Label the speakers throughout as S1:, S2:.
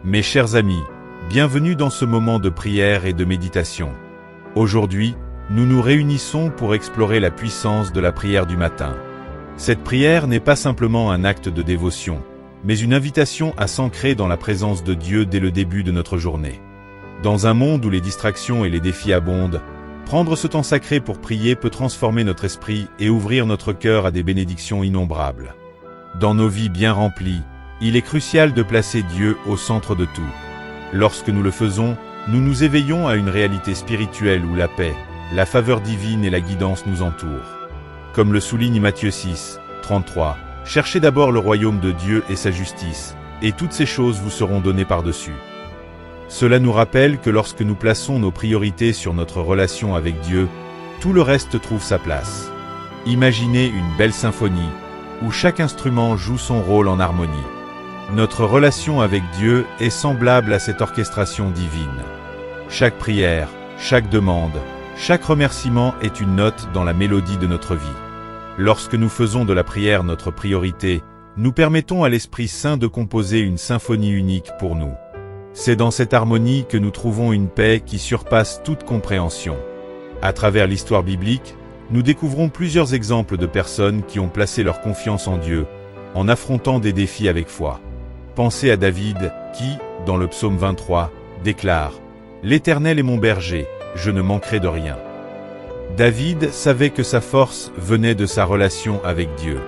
S1: Mes chers amis, bienvenue dans ce moment de prière et de méditation. Aujourd'hui, nous nous réunissons pour explorer la puissance de la prière du matin. Cette prière n'est pas simplement un acte de dévotion, mais une invitation à s'ancrer dans la présence de Dieu dès le début de notre journée. Dans un monde où les distractions et les défis abondent, prendre ce temps sacré pour prier peut transformer notre esprit et ouvrir notre cœur à des bénédictions innombrables. Dans nos vies bien remplies, il est crucial de placer Dieu au centre de tout. Lorsque nous le faisons, nous nous éveillons à une réalité spirituelle où la paix, la faveur divine et la guidance nous entourent. Comme le souligne Matthieu 6, 33, « Cherchez d'abord le royaume de Dieu et sa justice, et toutes ces choses vous seront données par-dessus. » Cela nous rappelle que lorsque nous plaçons nos priorités sur notre relation avec Dieu, tout le reste trouve sa place. Imaginez une belle symphonie, où chaque instrument joue son rôle en harmonie. Notre relation avec Dieu est semblable à cette orchestration divine. Chaque prière, chaque demande, chaque remerciement est une note dans la mélodie de notre vie. Lorsque nous faisons de la prière notre priorité, nous permettons à l'Esprit Saint de composer une symphonie unique pour nous. C'est dans cette harmonie que nous trouvons une paix qui surpasse toute compréhension. À travers l'histoire biblique, nous découvrons plusieurs exemples de personnes qui ont placé leur confiance en Dieu, en affrontant des défis avec foi. Pensez à David, qui, dans le psaume 23, déclare « L'Éternel est mon berger, je ne manquerai de rien ». David savait que sa force venait de sa relation avec Dieu.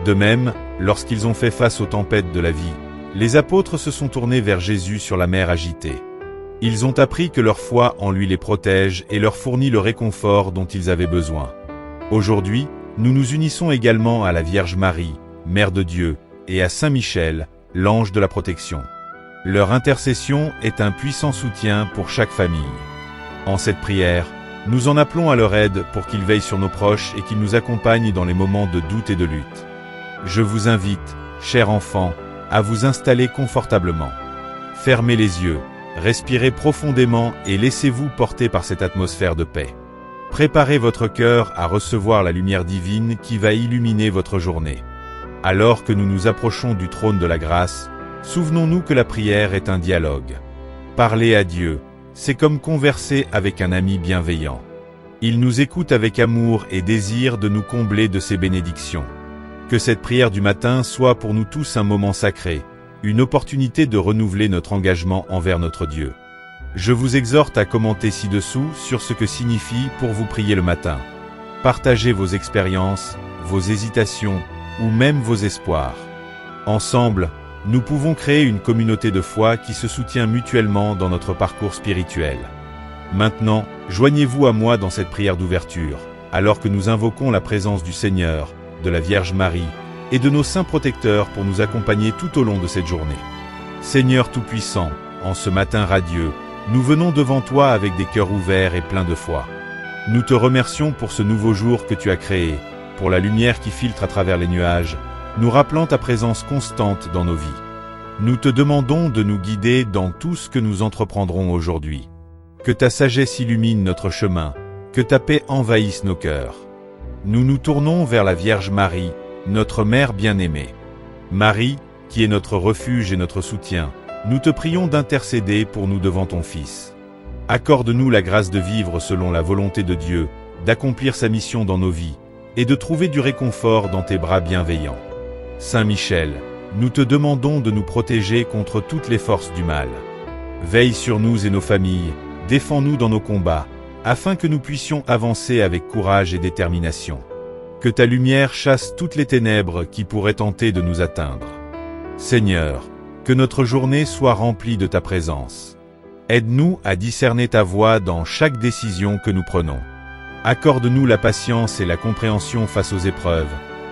S1: De même, lorsqu'ils ont fait face aux tempêtes de la vie, les apôtres se sont tournés vers Jésus sur la mer agitée. Ils ont appris que leur foi en lui les protège et leur fournit le réconfort dont ils avaient besoin. Aujourd'hui, nous nous unissons également à la Vierge Marie, Mère de Dieu, et à Saint Michel, l'ange de la protection. Leur intercession est un puissant soutien pour chaque famille. En cette prière, nous en appelons à leur aide pour qu'ils veillent sur nos proches et qu'ils nous accompagnent dans les moments de doute et de lutte. Je vous invite, chers enfants, à vous installer confortablement. Fermez les yeux, respirez profondément et laissez-vous porter par cette atmosphère de paix. Préparez votre cœur à recevoir la lumière divine qui va illuminer votre journée. Alors que nous nous approchons du trône de la grâce, souvenons-nous que la prière est un dialogue. Parler à Dieu, c'est comme converser avec un ami bienveillant. Il nous écoute avec amour et désire de nous combler de ses bénédictions. Que cette prière du matin soit pour nous tous un moment sacré, une opportunité de renouveler notre engagement envers notre Dieu. Je vous exhorte à commenter ci-dessous sur ce que signifie pour vous prier le matin. Partagez vos expériences, vos hésitations, ou même vos espoirs. Ensemble, nous pouvons créer une communauté de foi qui se soutient mutuellement dans notre parcours spirituel. Maintenant, joignez-vous à moi dans cette prière d'ouverture, alors que nous invoquons la présence du Seigneur, de la Vierge Marie, et de nos saints protecteurs pour nous accompagner tout au long de cette journée. Seigneur Tout-Puissant, en ce matin radieux, nous venons devant toi avec des cœurs ouverts et pleins de foi. Nous te remercions pour ce nouveau jour que tu as créé, pour la lumière qui filtre à travers les nuages, nous rappelant ta présence constante dans nos vies. Nous te demandons de nous guider dans tout ce que nous entreprendrons aujourd'hui. Que ta sagesse illumine notre chemin, que ta paix envahisse nos cœurs. Nous nous tournons vers la Vierge Marie, notre Mère bien-aimée. Marie, qui est notre refuge et notre soutien, nous te prions d'intercéder pour nous devant ton Fils. Accorde-nous la grâce de vivre selon la volonté de Dieu, d'accomplir sa mission dans nos vies, et de trouver du réconfort dans tes bras bienveillants. Saint Michel, nous te demandons de nous protéger contre toutes les forces du mal. Veille sur nous et nos familles, défends-nous dans nos combats, afin que nous puissions avancer avec courage et détermination. Que ta lumière chasse toutes les ténèbres qui pourraient tenter de nous atteindre. Seigneur, que notre journée soit remplie de ta présence. Aide-nous à discerner ta voix dans chaque décision que nous prenons. Accorde-nous la patience et la compréhension face aux épreuves,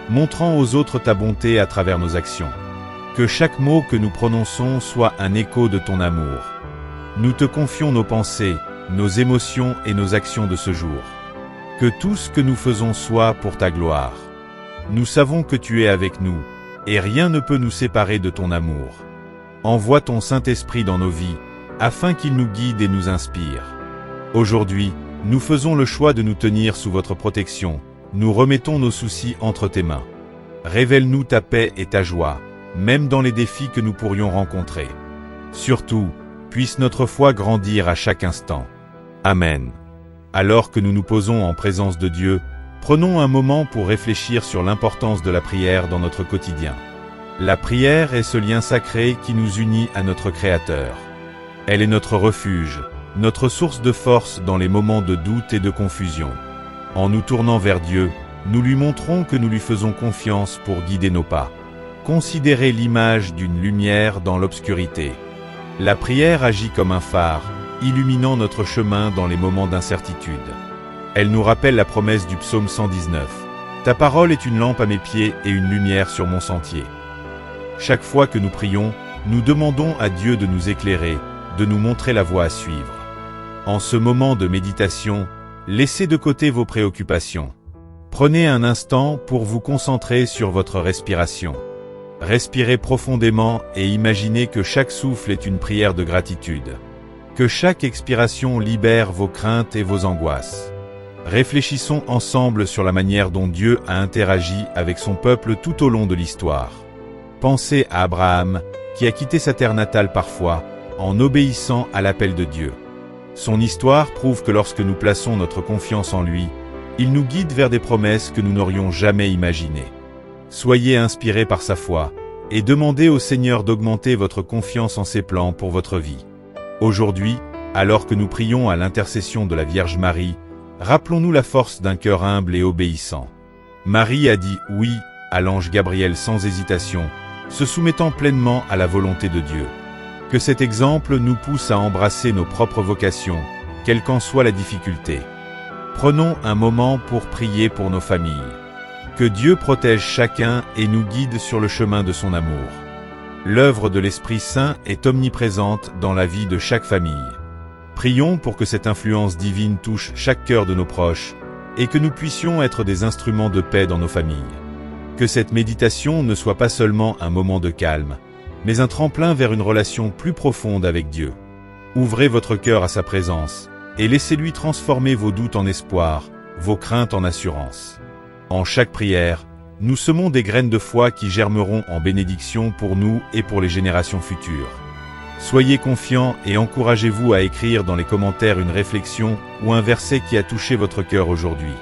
S1: montrant aux autres ta bonté à travers nos actions. Que chaque mot que nous prononçons soit un écho de ton amour. Nous te confions nos pensées, nos émotions et nos actions de ce jour. Que tout ce que nous faisons soit pour ta gloire. Nous savons que tu es avec nous, et rien ne peut nous séparer de ton amour. Envoie ton Saint-Esprit dans nos vies, afin qu'il nous guide et nous inspire. Aujourd'hui, nous faisons le choix de nous tenir sous votre protection, nous remettons nos soucis entre tes mains. Révèle-nous ta paix et ta joie, même dans les défis que nous pourrions rencontrer. Surtout, puisse notre foi grandir à chaque instant. Amen. Alors que nous nous posons en présence de Dieu, prenons un moment pour réfléchir sur l'importance de la prière dans notre quotidien. La prière est ce lien sacré qui nous unit à notre Créateur. Elle est notre refuge, notre source de force dans les moments de doute et de confusion. En nous tournant vers Dieu, nous lui montrons que nous lui faisons confiance pour guider nos pas. Considérez l'image d'une lumière dans l'obscurité. La prière agit comme un phare, illuminant notre chemin dans les moments d'incertitude. Elle nous rappelle la promesse du psaume 119. « Ta parole est une lampe à mes pieds et une lumière sur mon sentier. » Chaque fois que nous prions, nous demandons à Dieu de nous éclairer, de nous montrer la voie à suivre. En ce moment de méditation, laissez de côté vos préoccupations. Prenez un instant pour vous concentrer sur votre respiration. Respirez profondément et imaginez que chaque souffle est une prière de gratitude. Que chaque expiration libère vos craintes et vos angoisses. Réfléchissons ensemble sur la manière dont Dieu a interagi avec son peuple tout au long de l'histoire. Pensez à Abraham, qui a quitté sa terre natale parfois, en obéissant à l'appel de Dieu. Son histoire prouve que lorsque nous plaçons notre confiance en lui, il nous guide vers des promesses que nous n'aurions jamais imaginées. Soyez inspirés par sa foi, et demandez au Seigneur d'augmenter votre confiance en ses plans pour votre vie. Aujourd'hui, alors que nous prions à l'intercession de la Vierge Marie, rappelons-nous la force d'un cœur humble et obéissant. Marie a dit « oui » à l'ange Gabriel sans hésitation, se soumettant pleinement à la volonté de Dieu. Que cet exemple nous pousse à embrasser nos propres vocations, quelle qu'en soit la difficulté. Prenons un moment pour prier pour nos familles. Que Dieu protège chacun et nous guide sur le chemin de son amour. L'œuvre de l'Esprit Saint est omniprésente dans la vie de chaque famille. Prions pour que cette influence divine touche chaque cœur de nos proches et que nous puissions être des instruments de paix dans nos familles. Que cette méditation ne soit pas seulement un moment de calme, mais un tremplin vers une relation plus profonde avec Dieu. Ouvrez votre cœur à sa présence et laissez-lui transformer vos doutes en espoir, vos craintes en assurance. En chaque prière, nous semons des graines de foi qui germeront en bénédiction pour nous et pour les générations futures. Soyez confiants et encouragez-vous à écrire dans les commentaires une réflexion ou un verset qui a touché votre cœur aujourd'hui.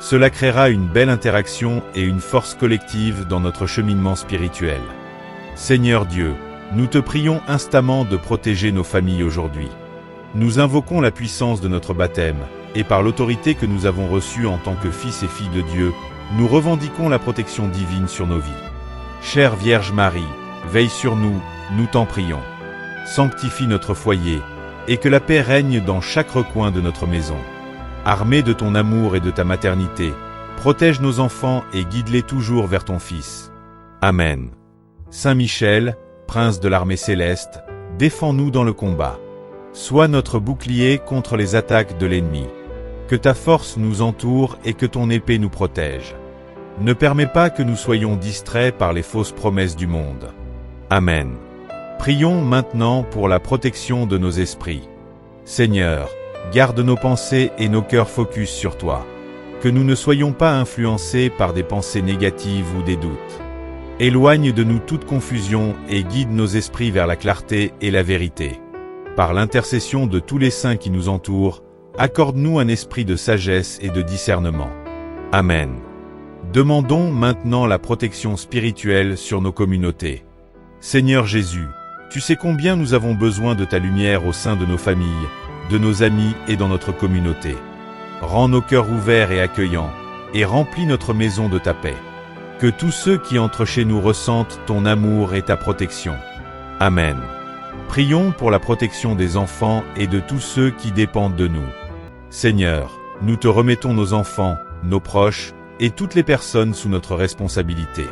S1: Cela créera une belle interaction et une force collective dans notre cheminement spirituel. Seigneur Dieu, nous te prions instamment de protéger nos familles aujourd'hui. Nous invoquons la puissance de notre baptême, et par l'autorité que nous avons reçue en tant que fils et filles de Dieu, nous revendiquons la protection divine sur nos vies. Chère Vierge Marie, veille sur nous, nous t'en prions. Sanctifie notre foyer, et que la paix règne dans chaque recoin de notre maison. Armé de ton amour et de ta maternité, protège nos enfants et guide-les toujours vers ton Fils. Amen. Saint Michel, prince de l'armée céleste, défends-nous dans le combat. Sois notre bouclier contre les attaques de l'ennemi. Que ta force nous entoure et que ton épée nous protège. Ne permets pas que nous soyons distraits par les fausses promesses du monde. Amen. Prions maintenant pour la protection de nos esprits. Seigneur, garde nos pensées et nos cœurs focus sur toi. Que nous ne soyons pas influencés par des pensées négatives ou des doutes. Éloigne de nous toute confusion et guide nos esprits vers la clarté et la vérité. Par l'intercession de tous les saints qui nous entourent, accorde-nous un esprit de sagesse et de discernement. Amen. Demandons maintenant la protection spirituelle sur nos communautés. Seigneur Jésus, tu sais combien nous avons besoin de ta lumière au sein de nos familles, de nos amis et dans notre communauté. Rends nos cœurs ouverts et accueillants, et remplis notre maison de ta paix. Que tous ceux qui entrent chez nous ressentent ton amour et ta protection. Amen. Prions pour la protection des enfants et de tous ceux qui dépendent de nous. Seigneur, nous te remettons nos enfants, nos proches, et toutes les personnes sous notre responsabilité.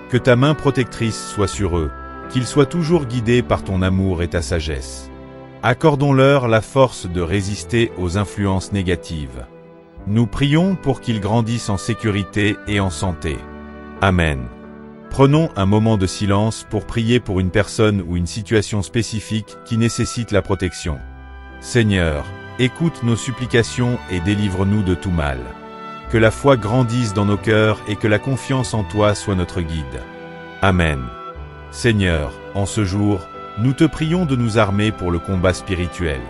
S1: Que ta main protectrice soit sur eux, qu'ils soient toujours guidés par ton amour et ta sagesse. Accordons-leur la force de résister aux influences négatives. Nous prions pour qu'ils grandissent en sécurité et en santé. Amen. Prenons un moment de silence pour prier pour une personne ou une situation spécifique qui nécessite la protection. Seigneur, écoute nos supplications et délivre-nous de tout mal. Que la foi grandisse dans nos cœurs et que la confiance en toi soit notre guide. Amen. Seigneur, en ce jour, nous te prions de nous armer pour le combat spirituel.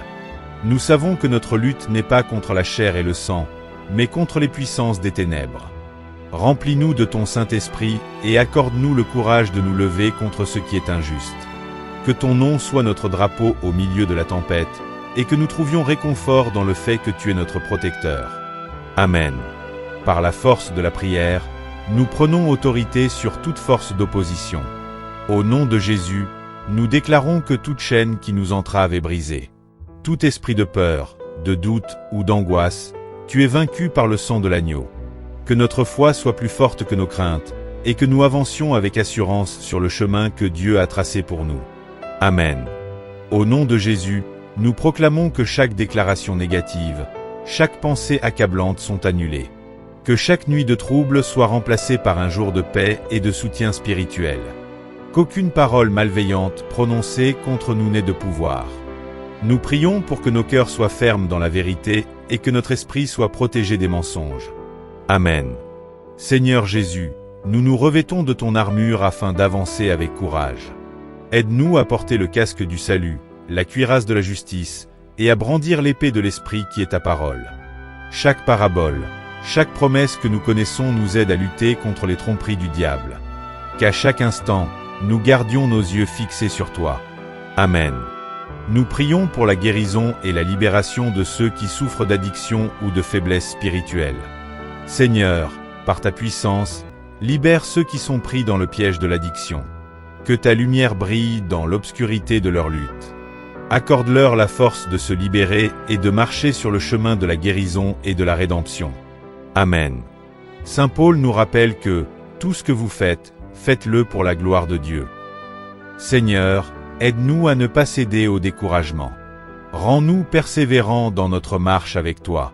S1: Nous savons que notre lutte n'est pas contre la chair et le sang, mais contre les puissances des ténèbres. Remplis-nous de ton Saint-Esprit et accorde-nous le courage de nous lever contre ce qui est injuste. Que ton nom soit notre drapeau au milieu de la tempête, et que nous trouvions réconfort dans le fait que tu es notre protecteur. Amen. Par la force de la prière, nous prenons autorité sur toute force d'opposition. Au nom de Jésus, nous déclarons que toute chaîne qui nous entrave est brisée. Tout esprit de peur, de doute ou d'angoisse, tu es vaincu par le sang de l'agneau. Que notre foi soit plus forte que nos craintes, et que nous avancions avec assurance sur le chemin que Dieu a tracé pour nous. Amen. Au nom de Jésus, nous proclamons que chaque déclaration négative, chaque pensée accablante sont annulées. Que chaque nuit de trouble soit remplacée par un jour de paix et de soutien spirituel. Qu'aucune parole malveillante prononcée contre nous n'ait de pouvoir. Nous prions pour que nos cœurs soient fermes dans la vérité et que notre esprit soit protégé des mensonges. Amen. Seigneur Jésus, nous nous revêtons de ton armure afin d'avancer avec courage. Aide-nous à porter le casque du salut, la cuirasse de la justice, et à brandir l'épée de l'Esprit qui est ta parole. Chaque parabole, chaque promesse que nous connaissons nous aide à lutter contre les tromperies du diable. Qu'à chaque instant, nous gardions nos yeux fixés sur toi. Amen. Nous prions pour la guérison et la libération de ceux qui souffrent d'addiction ou de faiblesse spirituelle. Seigneur, par ta puissance, libère ceux qui sont pris dans le piège de l'addiction. Que ta lumière brille dans l'obscurité de leur lutte. Accorde-leur la force de se libérer et de marcher sur le chemin de la guérison et de la rédemption. Amen. Saint Paul nous rappelle que, tout ce que vous faites, faites-le pour la gloire de Dieu. Seigneur, aide-nous à ne pas céder au découragement. Rends-nous persévérants dans notre marche avec toi.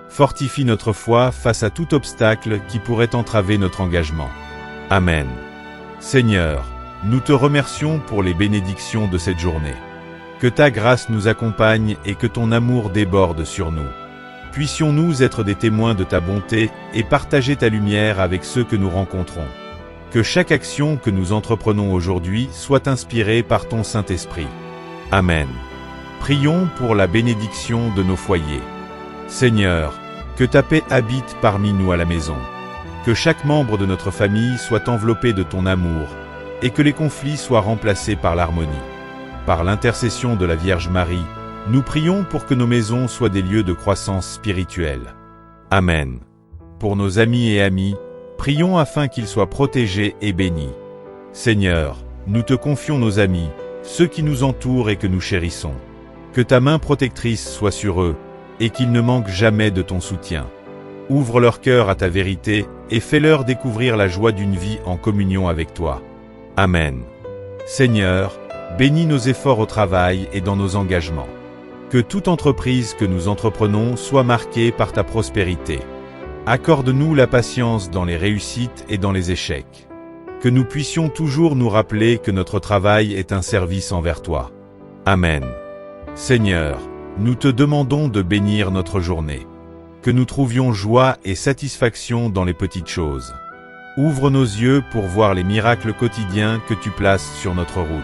S1: Fortifie notre foi face à tout obstacle qui pourrait entraver notre engagement. Amen. Seigneur, nous te remercions pour les bénédictions de cette journée. Que ta grâce nous accompagne et que ton amour déborde sur nous. Puissions-nous être des témoins de ta bonté et partager ta lumière avec ceux que nous rencontrons. Que chaque action que nous entreprenons aujourd'hui soit inspirée par ton Saint-Esprit. Amen. Prions pour la bénédiction de nos foyers. Seigneur, que ta paix habite parmi nous à la maison. Que chaque membre de notre famille soit enveloppé de ton amour, et que les conflits soient remplacés par l'harmonie. Par l'intercession de la Vierge Marie, nous prions pour que nos maisons soient des lieux de croissance spirituelle. Amen. Pour nos amis et amies, prions afin qu'ils soient protégés et bénis. Seigneur, nous te confions nos amis, ceux qui nous entourent et que nous chérissons. Que ta main protectrice soit sur eux, et qu'ils ne manquent jamais de ton soutien. Ouvre leur cœur à ta vérité, et fais-leur découvrir la joie d'une vie en communion avec toi. Amen. Seigneur, bénis nos efforts au travail et dans nos engagements. Que toute entreprise que nous entreprenons soit marquée par ta prospérité. Accorde-nous la patience dans les réussites et dans les échecs. Que nous puissions toujours nous rappeler que notre travail est un service envers toi. Amen. Seigneur, nous te demandons de bénir notre journée. Que nous trouvions joie et satisfaction dans les petites choses. Ouvre nos yeux pour voir les miracles quotidiens que tu places sur notre route.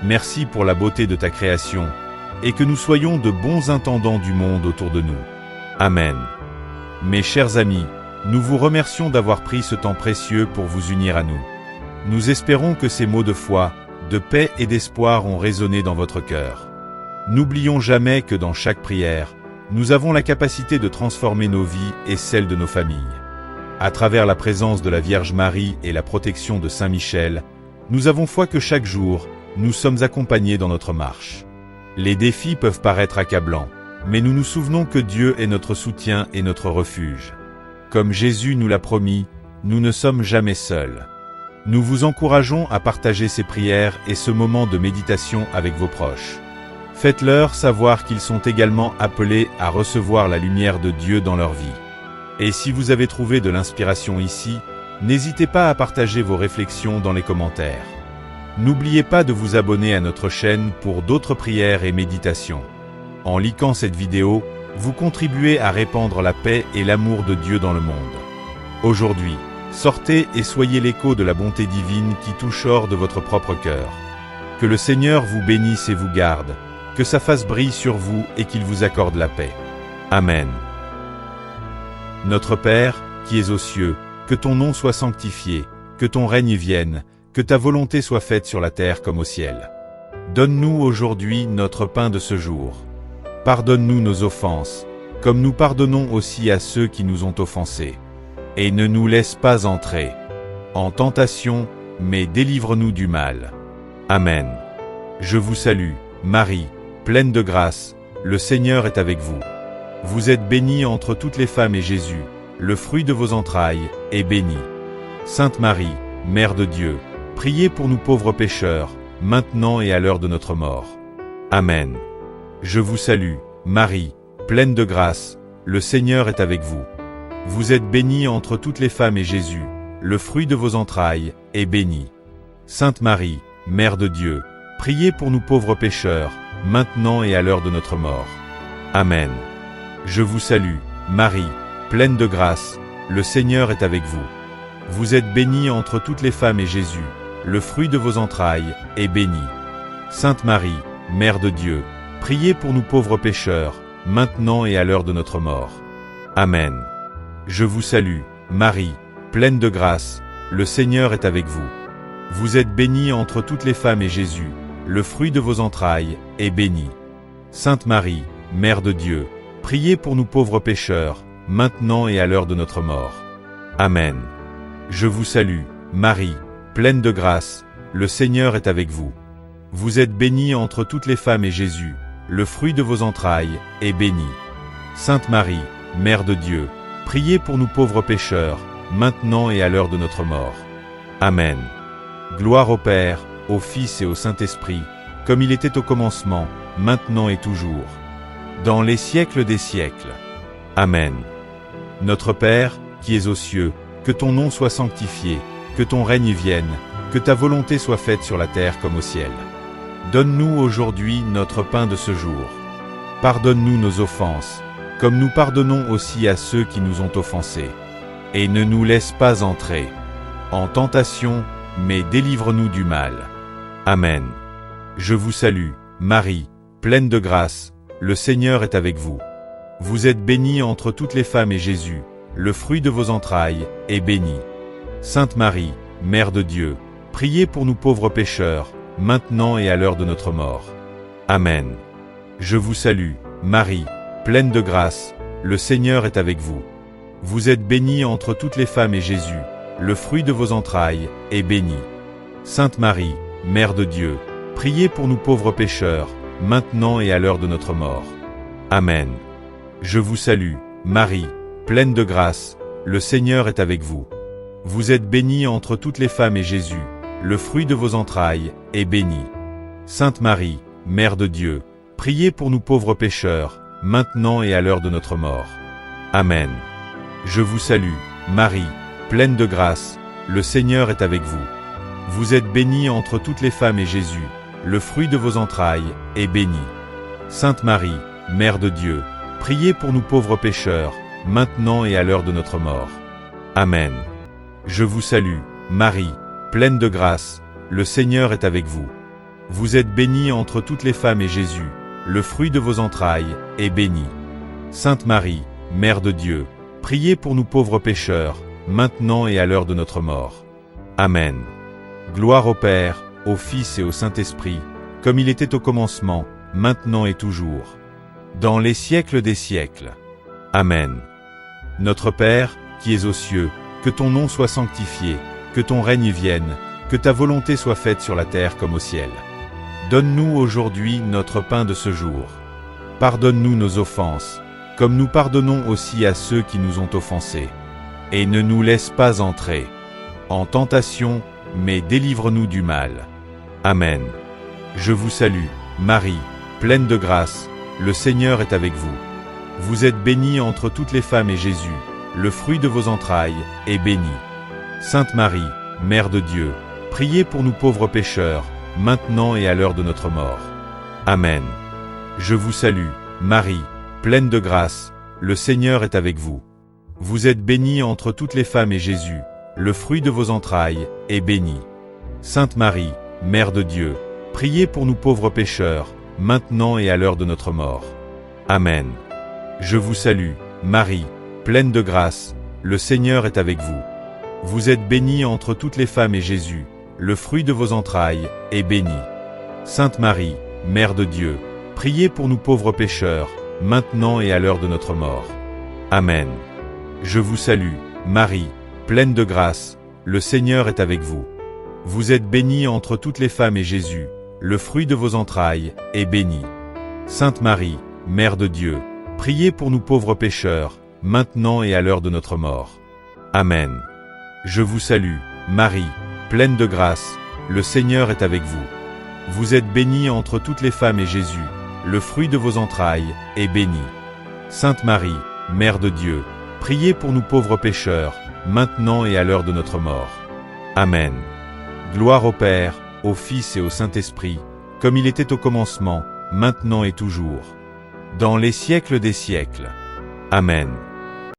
S1: Merci pour la beauté de ta création, et que nous soyons de bons intendants du monde autour de nous. Amen. Mes chers amis, nous vous remercions d'avoir pris ce temps précieux pour vous unir à nous. Nous espérons que ces mots de foi, de paix et d'espoir ont résonné dans votre cœur. N'oublions jamais que dans chaque prière, nous avons la capacité de transformer nos vies et celles de nos familles. À travers la présence de la Vierge Marie et la protection de Saint Michel, nous avons foi que chaque jour, nous sommes accompagnés dans notre marche. Les défis peuvent paraître accablants, mais nous nous souvenons que Dieu est notre soutien et notre refuge. Comme Jésus nous l'a promis, nous ne sommes jamais seuls. Nous vous encourageons à partager ces prières et ce moment de méditation avec vos proches. Faites-leur savoir qu'ils sont également appelés à recevoir la lumière de Dieu dans leur vie. Et si vous avez trouvé de l'inspiration ici, n'hésitez pas à partager vos réflexions dans les commentaires. N'oubliez pas de vous abonner à notre chaîne pour d'autres prières et méditations. En likant cette vidéo, vous contribuez à répandre la paix et l'amour de Dieu dans le monde. Aujourd'hui, sortez et soyez l'écho de la bonté divine qui touche hors de votre propre cœur. Que le Seigneur vous bénisse et vous garde, que sa face brille sur vous et qu'il vous accorde la paix. Amen. Notre Père, qui es aux cieux, que ton nom soit sanctifié, que ton règne vienne, que ta volonté soit faite sur la terre comme au ciel. Donne-nous aujourd'hui notre pain de ce jour. Pardonne-nous nos offenses, comme nous pardonnons aussi à ceux qui nous ont offensés. Et ne nous laisse pas entrer en tentation, mais délivre-nous du mal. Amen. Je vous salue, Marie, pleine de grâce, le Seigneur est avec vous. Vous êtes bénie entre toutes les femmes et Jésus, le fruit de vos entrailles, est béni. Sainte Marie, Mère de Dieu, priez pour nous pauvres pécheurs, maintenant et à l'heure de notre mort. Amen. Je vous salue, Marie, pleine de grâce, le Seigneur est avec vous. Vous êtes bénie entre toutes les femmes et Jésus, le fruit de vos entrailles, est béni. Sainte Marie, Mère de Dieu, priez pour nous pauvres pécheurs, maintenant et à l'heure de notre mort. Amen. Je vous salue, Marie, pleine de grâce, le Seigneur est avec vous. Vous êtes bénie entre toutes les femmes et Jésus, le fruit de vos entrailles, est béni. Sainte Marie, Mère de Dieu, priez pour nous pauvres pécheurs, maintenant et à l'heure de notre mort. Amen. Je vous salue, Marie, pleine de grâce, le Seigneur est avec vous. Vous êtes bénie entre toutes les femmes et Jésus, le fruit de vos entrailles, est béni. Sainte Marie, Mère de Dieu, priez pour nous pauvres pécheurs, maintenant et à l'heure de notre mort. Amen. Je vous salue, Marie, pleine de grâce, le Seigneur est avec vous. Vous êtes bénie entre toutes les femmes et Jésus, le fruit de vos entrailles, est béni. Sainte Marie, Mère de Dieu, priez pour nous pauvres pécheurs, maintenant et à l'heure de notre mort. Amen. Gloire au Père, au Fils et au Saint-Esprit, comme il était au commencement, maintenant et toujours, dans les siècles des siècles. Amen. Notre Père, qui es aux cieux, que ton nom soit sanctifié, que ton règne vienne, que ta volonté soit faite sur la terre comme au ciel. Donne-nous aujourd'hui notre pain de ce jour. Pardonne-nous nos offenses, comme nous pardonnons aussi à ceux qui nous ont offensés. Et ne nous laisse pas entrer en tentation, mais délivre-nous du mal. Amen. Je vous salue, Marie, pleine de grâce, le Seigneur est avec vous. Vous êtes bénie entre toutes les femmes et Jésus, le fruit de vos entrailles, est béni. Sainte Marie, Mère de Dieu, priez pour nous pauvres pécheurs, maintenant et à l'heure de notre mort. Amen. Je vous salue, Marie, pleine de grâce, le Seigneur est avec vous. Vous êtes bénie entre toutes les femmes et Jésus, le fruit de vos entrailles, est béni. Sainte Marie, Mère de Dieu, priez pour nous pauvres pécheurs, maintenant et à l'heure de notre mort. Amen. Je vous salue, Marie, pleine de grâce, le Seigneur est avec vous. Vous êtes bénie entre toutes les femmes et Jésus, le fruit de vos entrailles, est béni. Sainte Marie, Mère de Dieu, priez pour nous pauvres pécheurs, maintenant et à l'heure de notre mort. Amen. Je vous salue, Marie, pleine de grâce, le Seigneur est avec vous. Vous êtes bénie entre toutes les femmes et Jésus, le fruit de vos entrailles, est béni. Sainte Marie, Mère de Dieu, priez pour nous pauvres pécheurs, maintenant et à l'heure de notre mort. Amen. Je vous salue, Marie, pleine de grâce, le Seigneur est avec vous. Vous êtes bénie entre toutes les femmes et Jésus, le fruit de vos entrailles, est béni. Sainte Marie, Mère de Dieu, priez pour nous pauvres pécheurs, maintenant et à l'heure de notre mort. Amen. Gloire au Père, au Fils et au Saint-Esprit, comme il était au commencement, maintenant et toujours, dans les siècles des siècles. Amen. Notre Père, qui es aux cieux, que ton nom soit sanctifié, que ton règne vienne, que ta volonté soit faite sur la terre comme au ciel. Donne-nous aujourd'hui notre pain de ce jour. Pardonne-nous nos offenses, comme nous pardonnons aussi à ceux qui nous ont offensés. Et ne nous laisse pas entrer en tentation, mais délivre-nous du mal. Amen. Je vous salue, Marie, pleine de grâce, le Seigneur est avec vous. Vous êtes bénie entre toutes les femmes et Jésus, le fruit de vos entrailles, est béni. Sainte Marie, Mère de Dieu, priez pour nous pauvres pécheurs, maintenant et à l'heure de notre mort. Amen. Je vous salue, Marie, pleine de grâce, le Seigneur est avec vous. Vous êtes bénie entre toutes les femmes et Jésus, le fruit de vos entrailles, est béni. Sainte Marie, Mère de Dieu, priez pour nous pauvres pécheurs, maintenant et à l'heure de notre mort. Amen. Je vous salue, Marie, pleine de grâce, le Seigneur est avec vous. Vous êtes bénie entre toutes les femmes et Jésus, le fruit de vos entrailles, est béni. Sainte Marie, Mère de Dieu, priez pour nous pauvres pécheurs, maintenant et à l'heure de notre mort. Amen. Je vous salue, Marie, pleine de grâce, le Seigneur est avec vous. Vous êtes bénie entre toutes les femmes et Jésus, le fruit de vos entrailles, est béni. Sainte Marie, Mère de Dieu, priez pour nous pauvres pécheurs, maintenant et à l'heure de notre mort. Amen. Je vous salue, Marie, pleine de grâce, le Seigneur est avec vous. Vous êtes bénie entre toutes les femmes et Jésus, le fruit de vos entrailles, est béni. Sainte Marie, Mère de Dieu, priez pour nous pauvres pécheurs, maintenant et à l'heure de notre mort. Amen. Gloire au Père, au Fils et au Saint-Esprit, comme il était au commencement, maintenant et toujours. Dans les siècles des siècles. Amen.